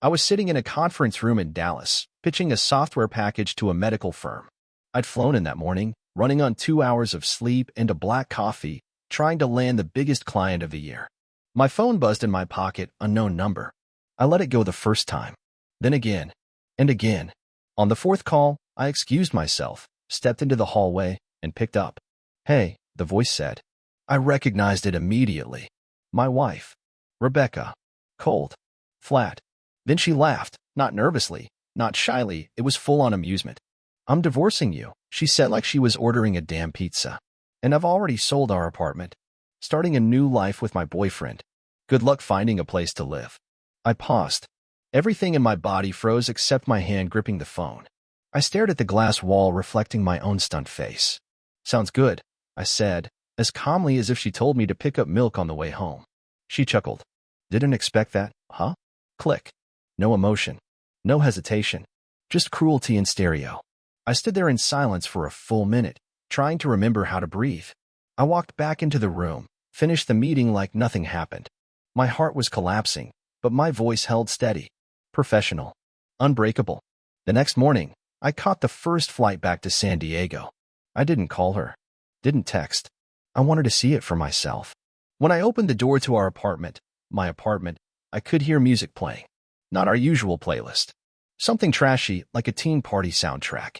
I was sitting in a conference room in Dallas, pitching a software package to a medical firm. I'd flown in that morning, running on 2 hours of sleep and a black coffee, trying to land the biggest client of the year. My phone buzzed in my pocket, unknown number. I let it go the first time. Then again, and again. On the fourth call, I excused myself, stepped into the hallway, and picked up. "Hey," the voice said. I recognized it immediately. My wife. Rebecca. Cold. Flat. Then she laughed, not nervously, not shyly, it was full-on amusement. "I'm divorcing you," she said like she was ordering a damn pizza. "And I've already sold our apartment. Starting a new life with my boyfriend. Good luck finding a place to live." I paused. Everything in my body froze except my hand gripping the phone. I stared at the glass wall reflecting my own stunned face. "Sounds good," I said, as calmly as if she told me to pick up milk on the way home. She chuckled. "Didn't expect that, huh?" Click. No emotion. No hesitation. Just cruelty in stereo. I stood there in silence for a full minute, trying to remember how to breathe. I walked back into the room, finished the meeting like nothing happened. My heart was collapsing, but my voice held steady. Professional. Unbreakable. The next morning, I caught the first flight back to San Diego. I didn't call her. Didn't text. I wanted to see it for myself. When I opened the door to our apartment, my apartment, I could hear music playing. Not our usual playlist. Something trashy, like a teen party soundtrack.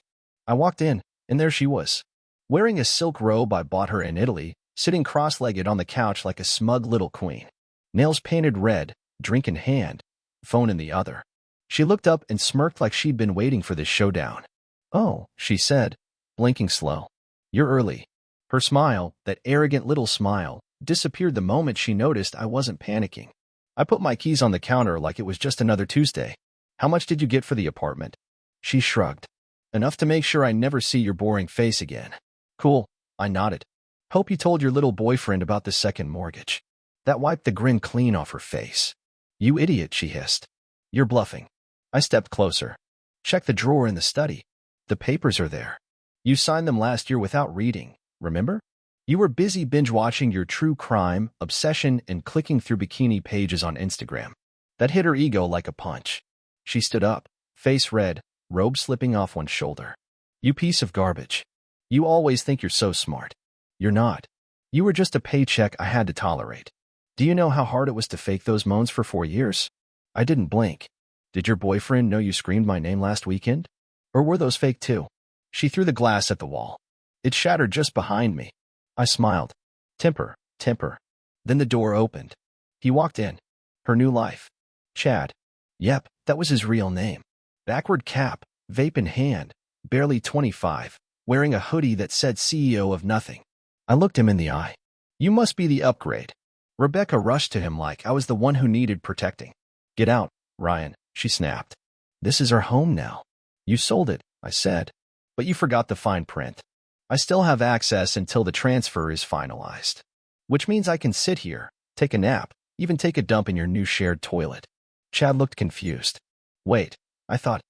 I walked in, and there she was. Wearing a silk robe I bought her in Italy, sitting cross-legged on the couch like a smug little queen. Nails painted red, drink in hand, phone in the other. She looked up and smirked like she'd been waiting for this showdown. "Oh," she said, blinking slow. "You're early." Her smile, that arrogant little smile, disappeared the moment she noticed I wasn't panicking. I put my keys on the counter like it was just another Tuesday. "How much did you get for the apartment?" She shrugged. "Enough to make sure I never see your boring face again." "Cool," I nodded. "Hope you told your little boyfriend about the second mortgage." That wiped the grin clean off her face. "You idiot," she hissed. "You're bluffing." I stepped closer. "Check the drawer in the study. The papers are there. You signed them last year without reading, remember? You were busy binge-watching your true crime, obsession, and clicking through bikini pages on Instagram." That hit her ego like a punch. She stood up, face red, robe slipping off one shoulder. "You piece of garbage. You always think you're so smart. You're not. You were just a paycheck I had to tolerate. Do you know how hard it was to fake those moans for 4 years?" I didn't blink. "Did your boyfriend know you screamed my name last weekend? Or were those fake too?" She threw the glass at the wall. It shattered just behind me. I smiled. Temper, temper. Then the door opened. He walked in. Her new life. Chad. Yep, that was his real name. Backward cap, vape in hand, barely 25, wearing a hoodie that said CEO of nothing. I looked him in the eye. "You must be the upgrade." Rebecca rushed to him like I was the one who needed protecting. "Get out, Ryan," she snapped. "This is our home now." "You sold it," I said. "But you forgot the fine print. I still have access until the transfer is finalized. Which means I can sit here, take a nap, even take a dump in your new shared toilet." Chad looked confused. "Wait, I thought..."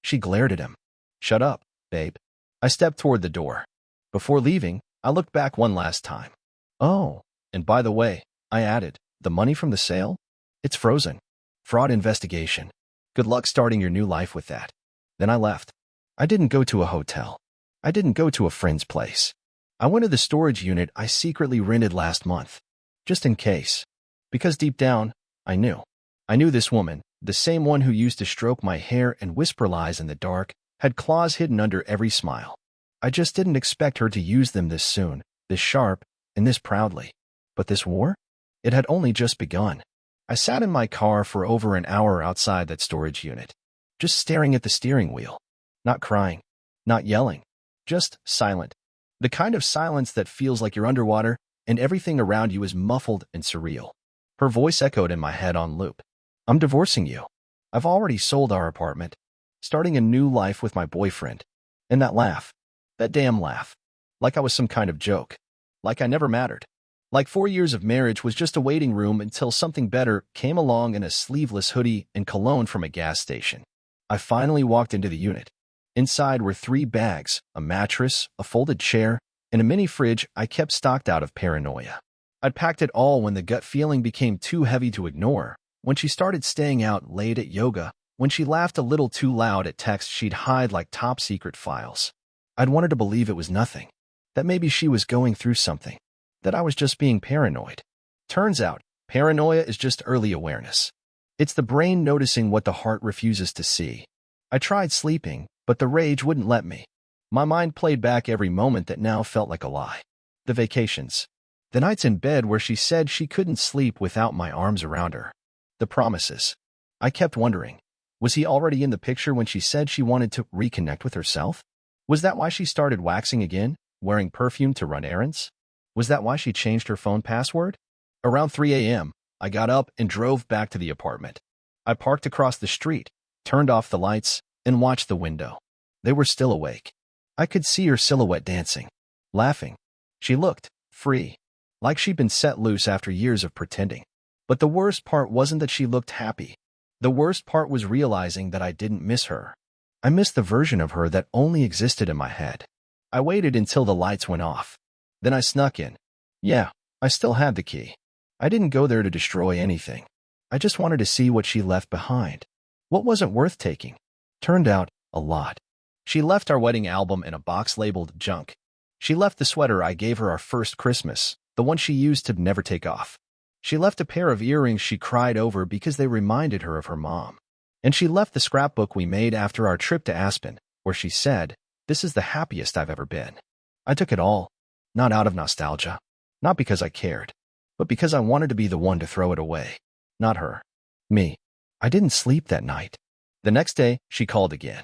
She glared at him. "Shut up, babe." I stepped toward the door. Before leaving, I looked back one last time. "Oh, and by the way," I added, "the money from the sale? It's frozen. Fraud investigation. Good luck starting your new life with that." Then I left. I didn't go to a hotel. I didn't go to a friend's place. I went to the storage unit I secretly rented last month. Just in case. Because deep down, I knew. I knew this woman, the same one who used to stroke my hair and whisper lies in the dark, had claws hidden under every smile. I just didn't expect her to use them this soon, this sharp, and this proudly. But this war? It had only just begun. I sat in my car for over an hour outside that storage unit, just staring at the steering wheel. Not crying, not yelling, just silent. The kind of silence that feels like you're underwater and everything around you is muffled and surreal. Her voice echoed in my head on loop. "I'm divorcing you. I've already sold our apartment. Starting a new life with my boyfriend." And that laugh. That damn laugh. Like I was some kind of joke. Like I never mattered. Like 4 years of marriage was just a waiting room until something better came along in a sleeveless hoodie and cologne from a gas station. I finally walked into the unit. Inside were 3 bags, a mattress, a folded chair, and a mini fridge I kept stocked out of paranoia. I'd packed it all when the gut feeling became too heavy to ignore, when she started staying out late at yoga, when she laughed a little too loud at texts she'd hide like top-secret files. I'd wanted to believe it was nothing, that maybe she was going through something, that I was just being paranoid. Turns out, paranoia is just early awareness. It's the brain noticing what the heart refuses to see. I tried sleeping, but the rage wouldn't let me. My mind played back every moment that now felt like a lie. The vacations. The nights in bed where she said she couldn't sleep without my arms around her. The promises. I kept wondering, was he already in the picture when she said she wanted to reconnect with herself? Was that why she started waxing again, wearing perfume to run errands? Was that why she changed her phone password? Around 3 a.m., I got up and drove back to the apartment. I parked across the street, turned off the lights, and watched the window. They were still awake. I could see her silhouette dancing, laughing. She looked free, like she'd been set loose after years of pretending. But the worst part wasn't that she looked happy. The worst part was realizing that I didn't miss her. I missed the version of her that only existed in my head. I waited until the lights went off. Then I snuck in. Yeah, I still had the key. I didn't go there to destroy anything. I just wanted to see what she left behind. What wasn't worth taking? Turned out, a lot. She left our wedding album in a box labeled junk. She left the sweater I gave her our first Christmas, the one she used to never take off. She left a pair of earrings she cried over because they reminded her of her mom. And she left the scrapbook we made after our trip to Aspen, where she said, "This is the happiest I've ever been." I took it all, not out of nostalgia, not because I cared, but because I wanted to be the one to throw it away. Not her. Me. I didn't sleep that night. The next day, she called again.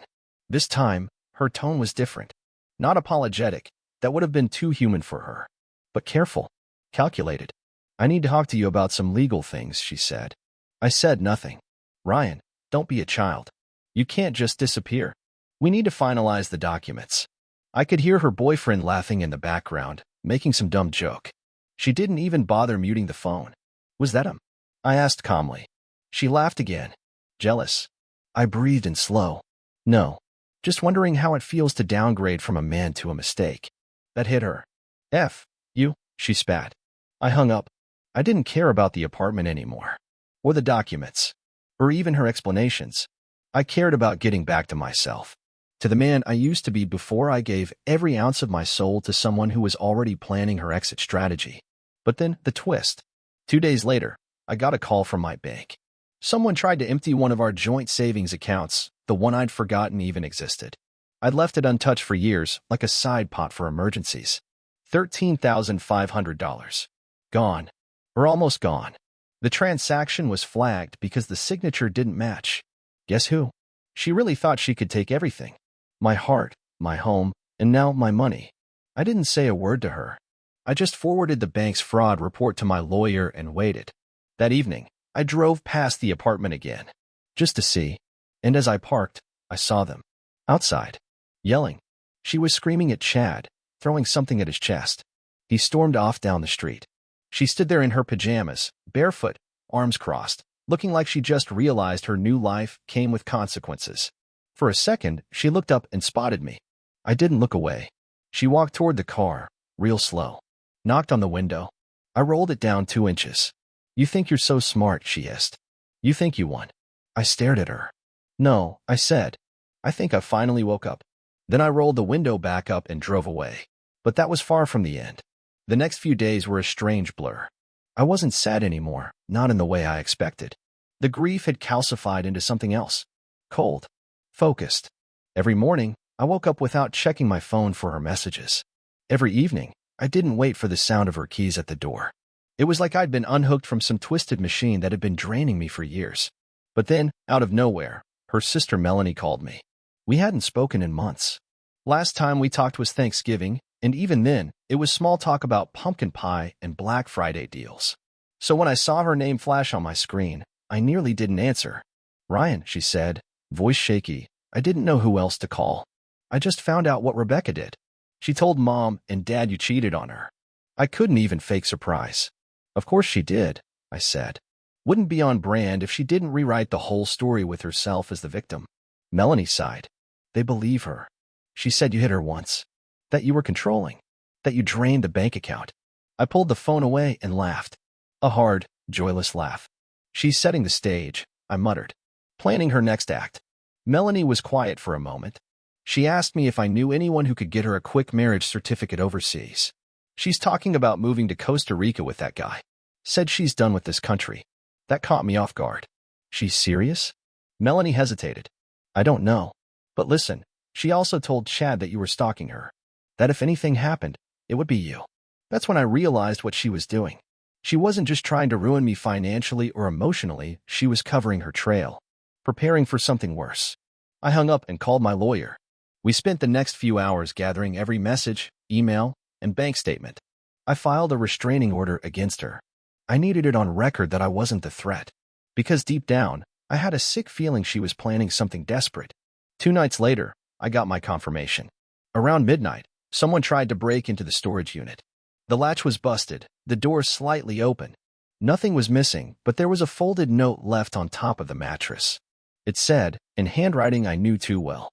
This time, her tone was different. Not apologetic, that would have been too human for her. But careful, calculated. "I need to talk to you about some legal things," she said. I said nothing. "Ryan, don't be a child. You can't just disappear. We need to finalize the documents." I could hear her boyfriend laughing in the background, making some dumb joke. She didn't even bother muting the phone. "Was that him?" I asked calmly. She laughed again. "Jealous?" I breathed in slow. "No. Just wondering how it feels to downgrade from a man to a mistake." That hit her. "F you," she spat. I hung up. I didn't care about the apartment anymore, or the documents, or even her explanations. I cared about getting back to myself, to the man I used to be before I gave every ounce of my soul to someone who was already planning her exit strategy. But then, the twist. 2 days later, I got a call from my bank. Someone tried to empty one of our joint savings accounts, the one I'd forgotten even existed. I'd left it untouched for years, like a side pot for emergencies. $13,500. Gone. Or almost gone. The transaction was flagged because the signature didn't match. Guess who? She really thought she could take everything. My heart, my home, and now my money. I didn't say a word to her. I just forwarded the bank's fraud report to my lawyer and waited. That evening, I drove past the apartment again, just to see, and as I parked, I saw them. Outside. Yelling. She was screaming at Chad, throwing something at his chest. He stormed off down the street. She stood there in her pajamas, barefoot, arms crossed, looking like she just realized her new life came with consequences. For a second, she looked up and spotted me. I didn't look away. She walked toward the car, real slow. Knocked on the window. I rolled it down 2 inches. "You think you're so smart," she hissed. "You think you won." I stared at her. "No," I said. "I think I finally woke up." Then I rolled the window back up and drove away. But that was far from the end. The next few days were a strange blur. I wasn't sad anymore, not in the way I expected. The grief had calcified into something else. Cold. Focused. Every morning, I woke up without checking my phone for her messages. Every evening, I didn't wait for the sound of her keys at the door. It was like I'd been unhooked from some twisted machine that had been draining me for years. But then, out of nowhere, her sister Melanie called me. We hadn't spoken in months. Last time we talked was Thanksgiving, and even then, it was small talk about pumpkin pie and Black Friday deals. So when I saw her name flash on my screen, I nearly didn't answer. "Ryan," she said, voice shaky. I didn't know who else to call. "I just found out what Rebecca did. She told Mom and Dad you cheated on her." I couldn't even fake surprise. "Of course she did," I said. Wouldn't be on brand if she didn't rewrite the whole story with herself as the victim. Melanie sighed. "They believe her. She said you hit her once. That you were controlling. That you drained the bank account." I pulled the phone away and laughed. A hard, joyless laugh. She's setting the stage, I muttered, planning her next act. Melanie was quiet for a moment. She asked me if I knew anyone who could get her a quick marriage certificate overseas. She's talking about moving to Costa Rica with that guy. Said she's done with this country. That caught me off guard. She's serious? Melanie hesitated. I don't know. But listen, she also told Chad that you were stalking her. That if anything happened, it would be you. That's when I realized what she was doing. She wasn't just trying to ruin me financially or emotionally, she was covering her trail, preparing for something worse. I hung up and called my lawyer. We spent the next few hours gathering every message, email, and bank statement. I filed a restraining order against her. I needed it on record that I wasn't the threat, because deep down, I had a sick feeling she was planning something desperate. 2 nights later, I got my confirmation. Around midnight, someone tried to break into the storage unit. The latch was busted, the door slightly open. Nothing was missing, but there was a folded note left on top of the mattress. It said, in handwriting I knew too well,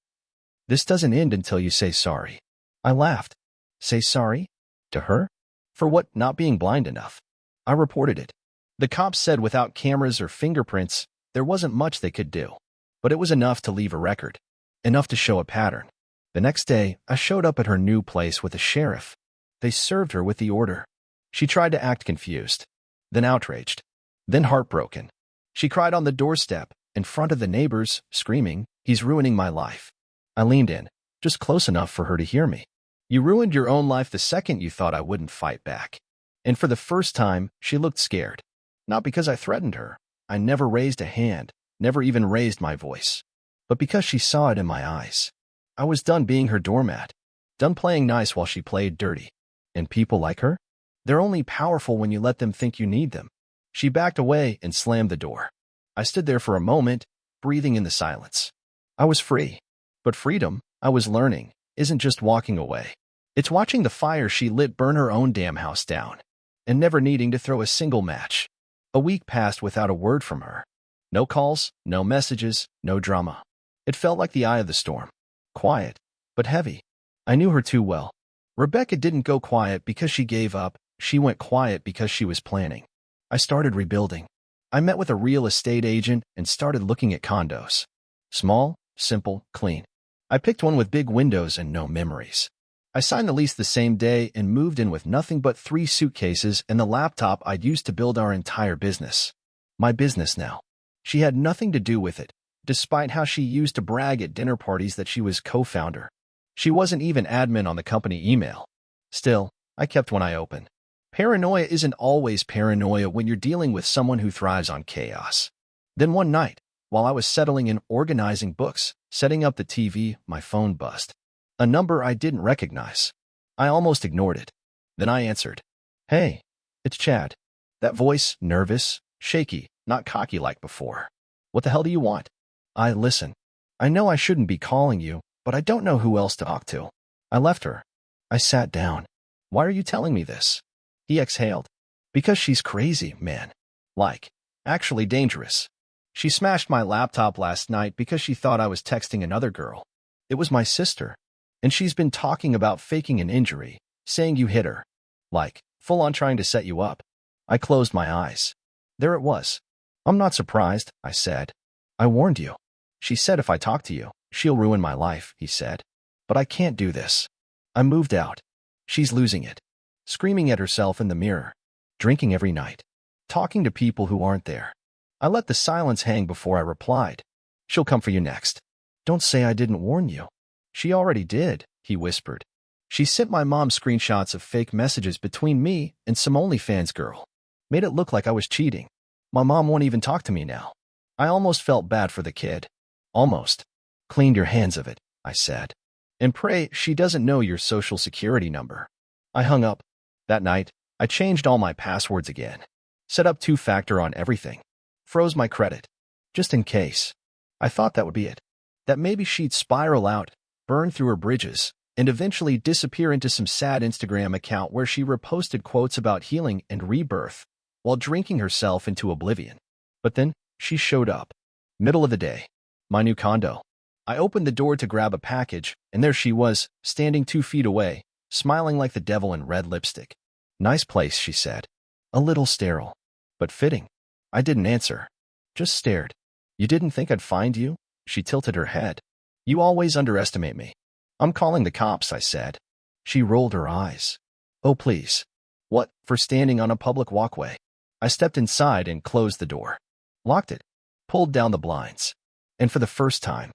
"This doesn't end until you say sorry." I laughed. Say sorry? To her? For what, not being blind enough? I reported it. The cops said without cameras or fingerprints, there wasn't much they could do. But it was enough to leave a record. Enough to show a pattern. The next day, I showed up at her new place with a sheriff. They served her with the order. She tried to act confused, then outraged, then heartbroken. She cried on the doorstep, in front of the neighbors, screaming, "He's ruining my life." I leaned in, just close enough for her to hear me. "You ruined your own life the second you thought I wouldn't fight back." And for the first time, she looked scared. Not because I threatened her. I never raised a hand, never even raised my voice. But because she saw it in my eyes. I was done being her doormat. Done playing nice while she played dirty. And people like her? They're only powerful when you let them think you need them. She backed away and slammed the door. I stood there for a moment, breathing in the silence. I was free. But freedom, I was learning, isn't just walking away. It's watching the fire she lit burn her own damn house down. And never needing to throw a single match. A week passed without a word from her. No calls, no messages, no drama. It felt like the eye of the storm. Quiet, but heavy. I knew her too well. Rebecca didn't go quiet because she gave up. She went quiet because she was planning. I started rebuilding. I met with a real estate agent and started looking at condos. Small, simple, clean. I picked one with big windows and no memories. I signed the lease the same day and moved in with nothing but 3 suitcases and the laptop I'd used to build our entire business. My business now. She had nothing to do with it, despite how she used to brag at dinner parties that she was co-founder. She wasn't even admin on the company email. Still, I kept one eye open. Paranoia isn't always paranoia when you're dealing with someone who thrives on chaos. Then one night, while I was settling and organizing books, setting up the TV, my phone buzzed. A number I didn't recognize. I almost ignored it. Then I answered. "Hey, it's Chad." That voice, nervous, shaky, not cocky like before. "What the hell do you want?" Listen. I know I shouldn't be calling you, but I don't know who else to talk to." I left her. I sat down. "Why are you telling me this?" He exhaled. "Because she's crazy, man. Like, actually dangerous. She smashed my laptop last night because she thought I was texting another girl. It was my sister. And she's been talking about faking an injury, saying you hit her. Like, full on trying to set you up." I closed my eyes. There it was. "I'm not surprised," I said. "I warned you." "She said if I talk to you, she'll ruin my life," he said. "But I can't do this." I moved out. She's losing it. Screaming at herself in the mirror. Drinking every night. Talking to people who aren't there. I let the silence hang before I replied. "She'll come for you next." "Don't say I didn't warn you." "She already did," he whispered. "She sent my mom screenshots of fake messages between me and some OnlyFans girl. Made it look like I was cheating. My mom won't even talk to me now." I almost felt bad for the kid. Almost. "Cleaned your hands of it," I said. "And pray she doesn't know your social security number." I hung up. That night, I changed all my passwords again. Set up 2-factor on everything. Froze my credit. Just in case. I thought that would be it. That maybe she'd spiral out, burn through her bridges, and eventually disappear into some sad Instagram account where she reposted quotes about healing and rebirth while drinking herself into oblivion. But then, she showed up. Middle of the day. My new condo. I opened the door to grab a package, and there she was, standing 2 feet away, smiling like the devil in red lipstick. "Nice place," she said. "A little sterile, but fitting." I didn't answer. Just stared. You didn't think I'd find you? She tilted her head. You always underestimate me. I'm calling the cops, I said. She rolled her eyes. Oh, please. What, for standing on a public walkway? I stepped inside and closed the door. Locked it. Pulled down the blinds. And for the first time,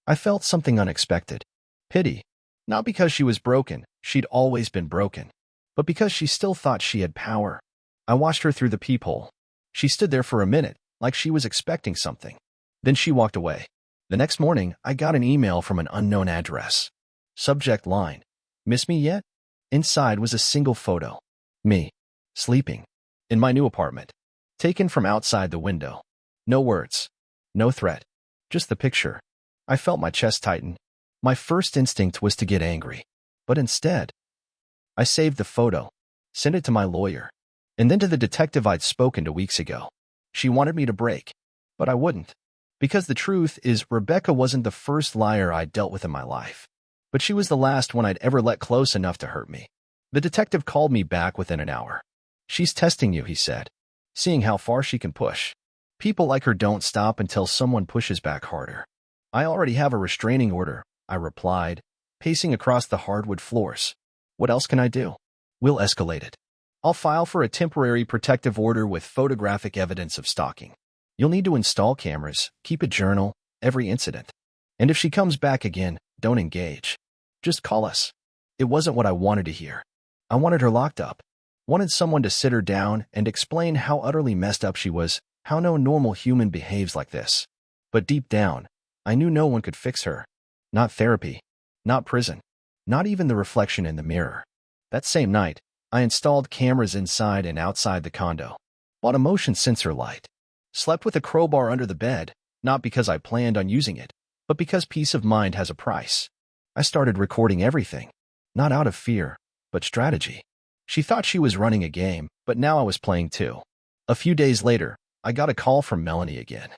I felt something unexpected. Pity. Not because she was broken, she'd always been broken, but because she still thought she had power. I watched her through the peephole. She stood there for a minute, like she was expecting something. Then she walked away. The next morning, I got an email from an unknown address. Subject line: Miss me yet? Inside was a single photo. Me. Sleeping. In my new apartment. Taken from outside the window. No words. No threat. Just the picture. I felt my chest tighten. My first instinct was to get angry. But instead, I saved the photo, sent it to my lawyer, and then to the detective I'd spoken to weeks ago. She wanted me to break, but I wouldn't. Because the truth is, Rebecca wasn't the first liar I'd dealt with in my life, but she was the last one I'd ever let close enough to hurt me. The detective called me back within an hour. She's testing you, he said, seeing how far she can push. People like her don't stop until someone pushes back harder. I already have a restraining order, I replied, pacing across the hardwood floors. What else can I do? We'll escalate it. I'll file for a temporary protective order with photographic evidence of stalking. You'll need to install cameras, keep a journal, every incident. And if she comes back again, don't engage. Just call us. It wasn't what I wanted to hear. I wanted her locked up. Wanted someone to sit her down and explain how utterly messed up she was, how no normal human behaves like this. But deep down, I knew no one could fix her. Not therapy. Not prison. Not even the reflection in the mirror. That same night, I installed cameras inside and outside the condo. Bought a motion sensor light. Slept with a crowbar under the bed, not because I planned on using it, but because peace of mind has a price. I started recording everything. Not out of fear, but strategy. She thought she was running a game, but now I was playing too. A few days later, I got a call from Melanie again.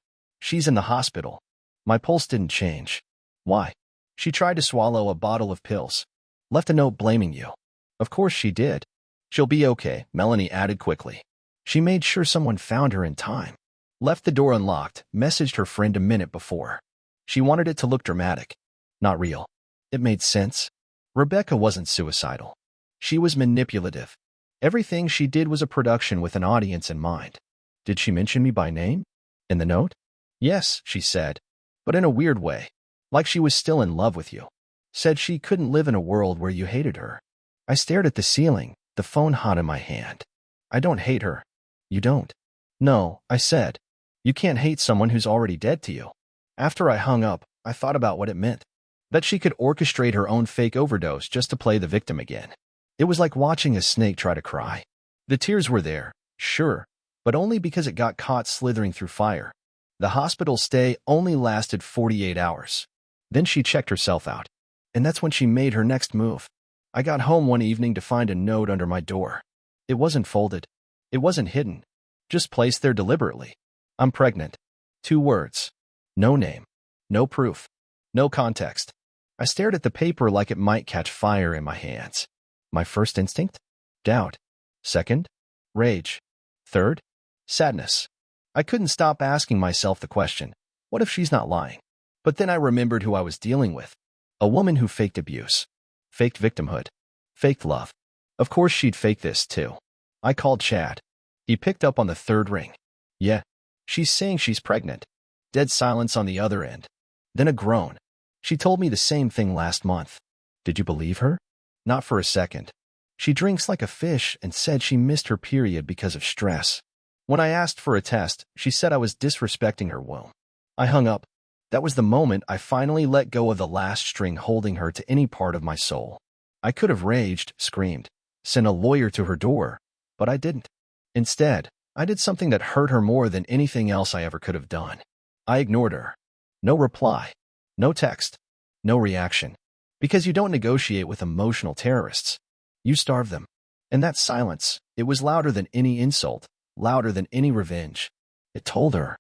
She's in the hospital. My pulse didn't change. Why? She tried to swallow a bottle of pills. Left a note blaming you. Of course she did. She'll be okay, Melanie added quickly. She made sure someone found her in time. Left the door unlocked, messaged her friend a minute before. She wanted it to look dramatic. Not real. It made sense. Rebecca wasn't suicidal. She was manipulative. Everything she did was a production with an audience in mind. Did she mention me by name? In the note? Yes, she said, but in a weird way. Like she was still in love with you. Said she couldn't live in a world where you hated her. I stared at the ceiling, the phone hot in my hand. I don't hate her. You don't. No, I said. You can't hate someone who's already dead to you. After I hung up, I thought about what it meant. That she could orchestrate her own fake overdose just to play the victim again. It was like watching a snake try to cry. The tears were there, sure, but only because it got caught slithering through fire. The hospital stay only lasted 48 hours. Then she checked herself out. And that's when she made her next move. I got home one evening to find a note under my door. It wasn't folded. It wasn't hidden. Just placed there deliberately. I'm pregnant. 2 words. No name. No proof. No context. I stared at the paper like it might catch fire in my hands. My first instinct? Doubt. Second? Rage. Third? Sadness. I couldn't stop asking myself the question, what if she's not lying? But then I remembered who I was dealing with. A woman who faked abuse. Faked victimhood. Faked love. Of course she'd fake this too. I called Chad. He picked up on the 3rd ring. Yeah, she's saying she's pregnant. Dead silence on the other end. Then a groan. She told me the same thing last month. Did you believe her? Not for a second. She drinks like a fish and said she missed her period because of stress. When I asked for a test, she said I was disrespecting her womb. I hung up. That was the moment I finally let go of the last string holding her to any part of my soul. I could have raged, screamed, sent a lawyer to her door, but I didn't. Instead, I did something that hurt her more than anything else I ever could have done. I ignored her. No reply. No text. No reaction. Because you don't negotiate with emotional terrorists. You starve them. And that silence, it was louder than any insult, louder than any revenge. It told her,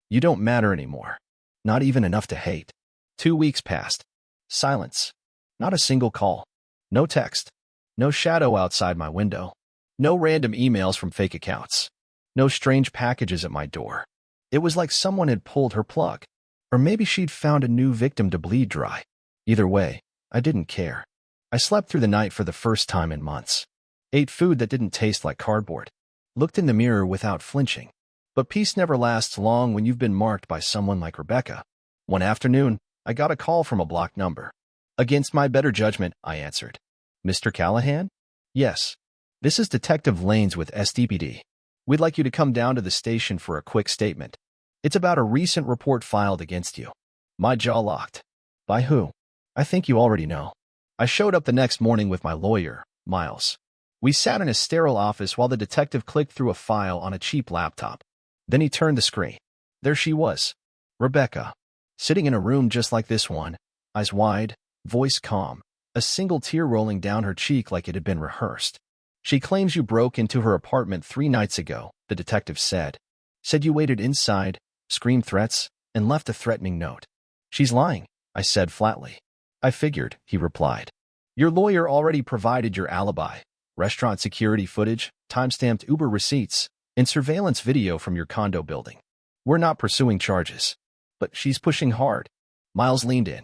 you don't matter anymore. Not even enough to hate. 2 weeks passed. Silence. Not a single call. No text. No shadow outside my window. No random emails from fake accounts. No strange packages at my door. It was like someone had pulled her plug. Or maybe she'd found a new victim to bleed dry. Either way, I didn't care. I slept through the night for the first time in months. Ate food that didn't taste like cardboard. Looked in the mirror without flinching. But peace never lasts long when you've been marked by someone like Rebecca. One afternoon, I got a call from a blocked number. Against my better judgment, I answered. Mr. Callahan? Yes. This is Detective Lanes with SDPD. We'd like you to come down to the station for a quick statement. It's about a recent report filed against you. My jaw locked. By who? I think you already know. I showed up the next morning with my lawyer, Miles. We sat in a sterile office while the detective clicked through a file on a cheap laptop. Then he turned the screen. There she was, Rebecca, sitting in a room just like this one, eyes wide, voice calm, a single tear rolling down her cheek like it had been rehearsed. She claims you broke into her apartment 3 nights ago, the detective said. Said you waited inside, screamed threats, and left a threatening note. She's lying, I said flatly. I figured, he replied. Your lawyer already provided your alibi, restaurant security footage, time-stamped Uber receipts, and surveillance video from your condo building. We're not pursuing charges. But she's pushing hard. Miles leaned in.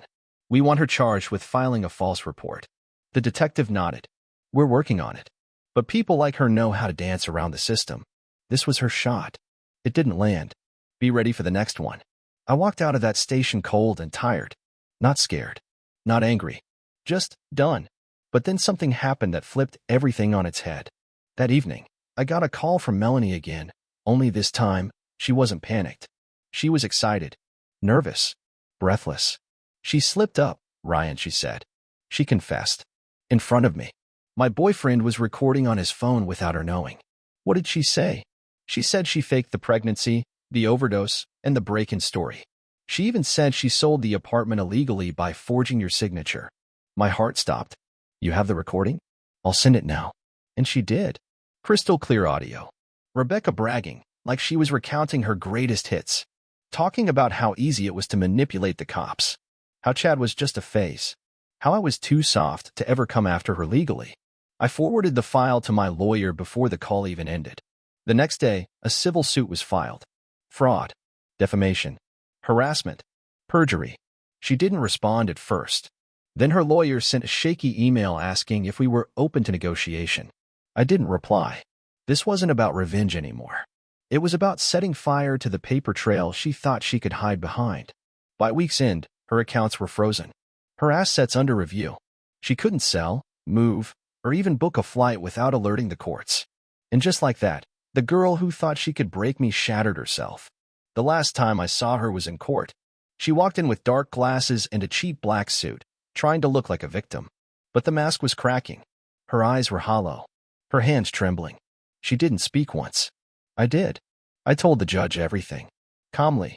We want her charged with filing a false report. The detective nodded. We're working on it. But people like her know how to dance around the system. This was her shot. It didn't land. Be ready for the next one. I walked out of that station cold and tired. Not scared. Not angry. Just done. But then something happened that flipped everything on its head. That evening, I got a call from Melanie again, only this time, she wasn't panicked. She was excited, nervous, breathless. She slipped up, Ryan, she said. She confessed. In front of me. My boyfriend was recording on his phone without her knowing. What did she say? She said she faked the pregnancy, the overdose, and the break-in story. She even said she sold the apartment illegally by forging your signature. My heart stopped. You have the recording? I'll send it now. And she did. Crystal clear audio. Rebecca bragging, like she was recounting her greatest hits. Talking about how easy it was to manipulate the cops. How Chad was just a phase. How I was too soft to ever come after her legally. I forwarded the file to my lawyer before the call even ended. The next day, a civil suit was filed. Fraud, defamation, harassment, perjury. She didn't respond at first. Then her lawyer sent a shaky email asking if we were open to negotiation. I didn't reply. This wasn't about revenge anymore. It was about setting fire to the paper trail she thought she could hide behind. By week's end, her accounts were frozen. Her assets under review. She couldn't sell, move, or even book a flight without alerting the courts. And just like that, the girl who thought she could break me shattered herself. The last time I saw her was in court. She walked in with dark glasses and a cheap black suit, trying to look like a victim. But the mask was cracking. Her eyes were hollow. Her hands trembling. She didn't speak once. I did. I told the judge everything. Calmly.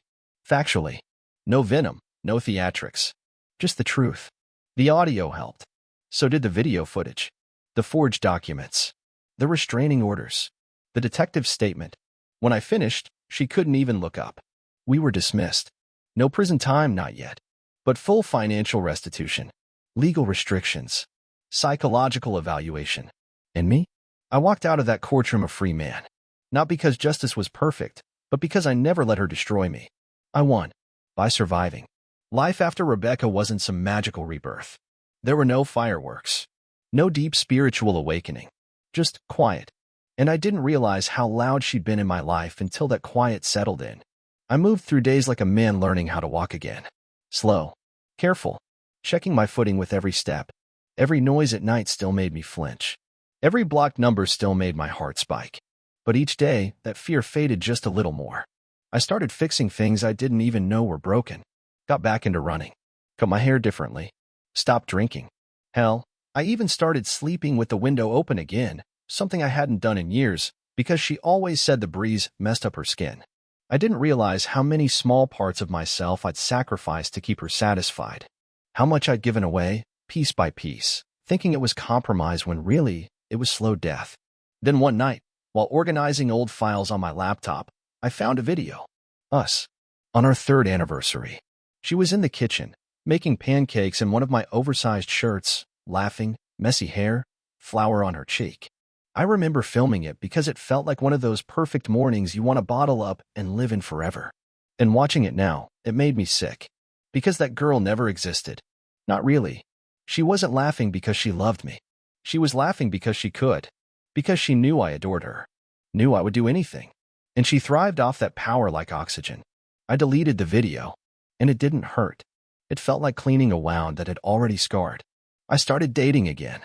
Factually. No venom, no theatrics. Just the truth. The audio helped. So did the video footage. The forged documents. The restraining orders. The detective's statement. When I finished, she couldn't even look up. We were dismissed. No prison time, not yet. But full financial restitution. Legal restrictions. Psychological evaluation. And me? I walked out of that courtroom a free man. Not because justice was perfect, but because I never let her destroy me. I won. By surviving. Life after Rebecca wasn't some magical rebirth. There were no fireworks. No deep spiritual awakening. Just quiet. And I didn't realize how loud she'd been in my life until that quiet settled in. I moved through days like a man learning how to walk again. Slow. Careful. Checking my footing with every step. Every noise at night still made me flinch. Every blocked number still made my heart spike. But each day, that fear faded just a little more. I started fixing things I didn't even know were broken. Got back into running. Cut my hair differently. Stopped drinking. Hell, I even started sleeping with the window open again, something I hadn't done in years, because she always said the breeze messed up her skin. I didn't realize how many small parts of myself I'd sacrificed to keep her satisfied. How much I'd given away, piece by piece, thinking it was compromise when really, it was slow death. Then one night, while organizing old files on my laptop, I found a video. Us. On our 3rd anniversary. She was in the kitchen, making pancakes in one of my oversized shirts, laughing, messy hair, flour on her cheek. I remember filming it because it felt like one of those perfect mornings you want to bottle up and live in forever. And watching it now, it made me sick. Because that girl never existed. Not really. She wasn't laughing because she loved me. She was laughing because she could. Because she knew I adored her. Knew I would do anything. And she thrived off that power like oxygen. I deleted the video. And it didn't hurt. It felt like cleaning a wound that had already scarred. I started dating again.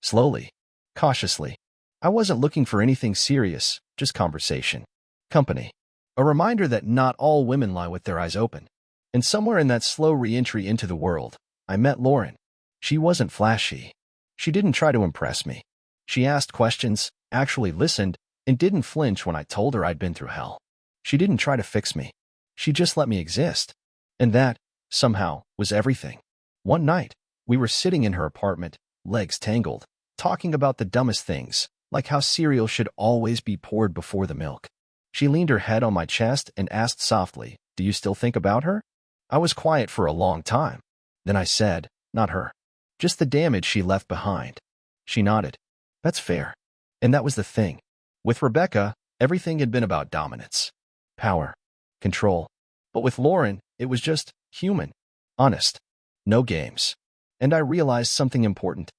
Slowly. Cautiously. I wasn't looking for anything serious, just conversation. Company. A reminder that not all women lie with their eyes open. And somewhere in that slow re-entry into the world, I met Lauren. She wasn't flashy. She didn't try to impress me. She asked questions, actually listened, and didn't flinch when I told her I'd been through hell. She didn't try to fix me. She just let me exist. And that, somehow, was everything. One night, we were sitting in her apartment, legs tangled, talking about the dumbest things, like how cereal should always be poured before the milk. She leaned her head on my chest and asked softly, "Do you still think about her?" I was quiet for a long time. Then I said, "Not her. Just the damage she left behind." She nodded. "That's fair." And that was the thing. With Rebecca, everything had been about dominance, power, control. But with Lauren, it was just human, honest, no games. And I realized something important.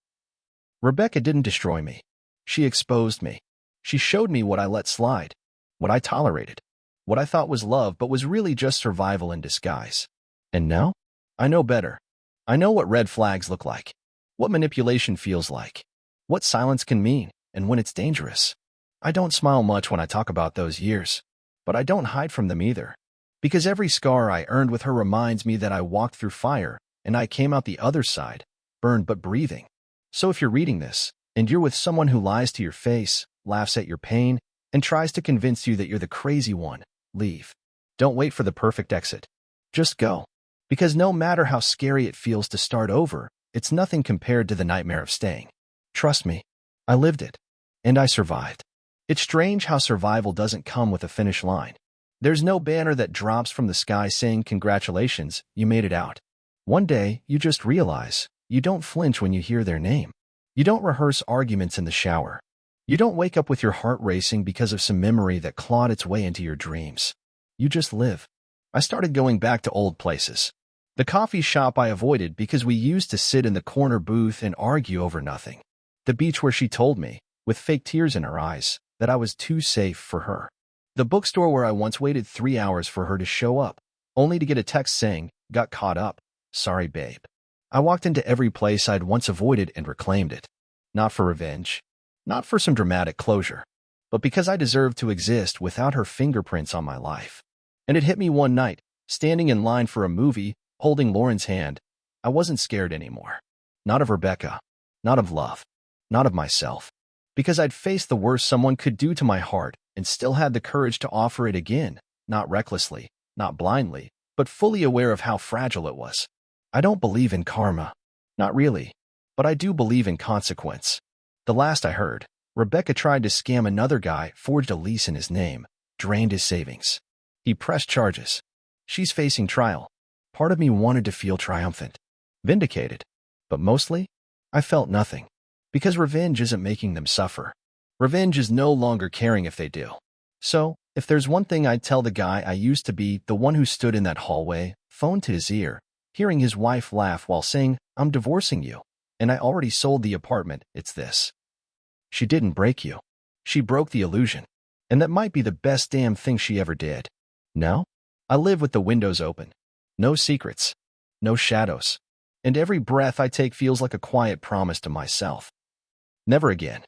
Rebecca didn't destroy me. She exposed me. She showed me what I let slide, what I tolerated, what I thought was love but was really just survival in disguise. And now, I know better. I know what red flags look like, what manipulation feels like, what silence can mean, and when it's dangerous. I don't smile much when I talk about those years, but I don't hide from them either. Because every scar I earned with her reminds me that I walked through fire, and I came out the other side, burned but breathing. So if you're reading this, and you're with someone who lies to your face, laughs at your pain, and tries to convince you that you're the crazy one, leave. Don't wait for the perfect exit. Just go. Because no matter how scary it feels to start over, it's nothing compared to the nightmare of staying. Trust me, I lived it. And I survived. It's strange how survival doesn't come with a finish line. There's no banner that drops from the sky saying, "Congratulations, you made it out." One day, you just realize, you don't flinch when you hear their name. You don't rehearse arguments in the shower. You don't wake up with your heart racing because of some memory that clawed its way into your dreams. You just live. I started going back to old places. The coffee shop I avoided because we used to sit in the corner booth and argue over nothing. The beach where she told me, with fake tears in her eyes, that I was too safe for her. The bookstore where I once waited 3 hours for her to show up, only to get a text saying, "Got caught up. Sorry, babe." I walked into every place I'd once avoided and reclaimed it. Not for revenge. Not for some dramatic closure. But because I deserved to exist without her fingerprints on my life. And it hit me one night, standing in line for a movie, holding Lauren's hand. I wasn't scared anymore. Not of Rebecca. Not of love. Not of myself. Because I'd faced the worst someone could do to my heart and still had the courage to offer it again, not recklessly, not blindly, but fully aware of how fragile it was. I don't believe in karma. Not really. But I do believe in consequence. The last I heard, Rebecca tried to scam another guy, forged a lease in his name, drained his savings. He pressed charges. She's facing trial. Part of me wanted to feel triumphant, vindicated. But mostly, I felt nothing. Because revenge isn't making them suffer. Revenge is no longer caring if they do. So, if there's one thing I'd tell the guy I used to be, the one who stood in that hallway, phone to his ear, hearing his wife laugh while saying, "I'm divorcing you, and I already sold the apartment," it's this. She didn't break you. She broke the illusion. And that might be the best damn thing she ever did. Now, I live with the windows open. No secrets. No shadows. And every breath I take feels like a quiet promise to myself. Never again.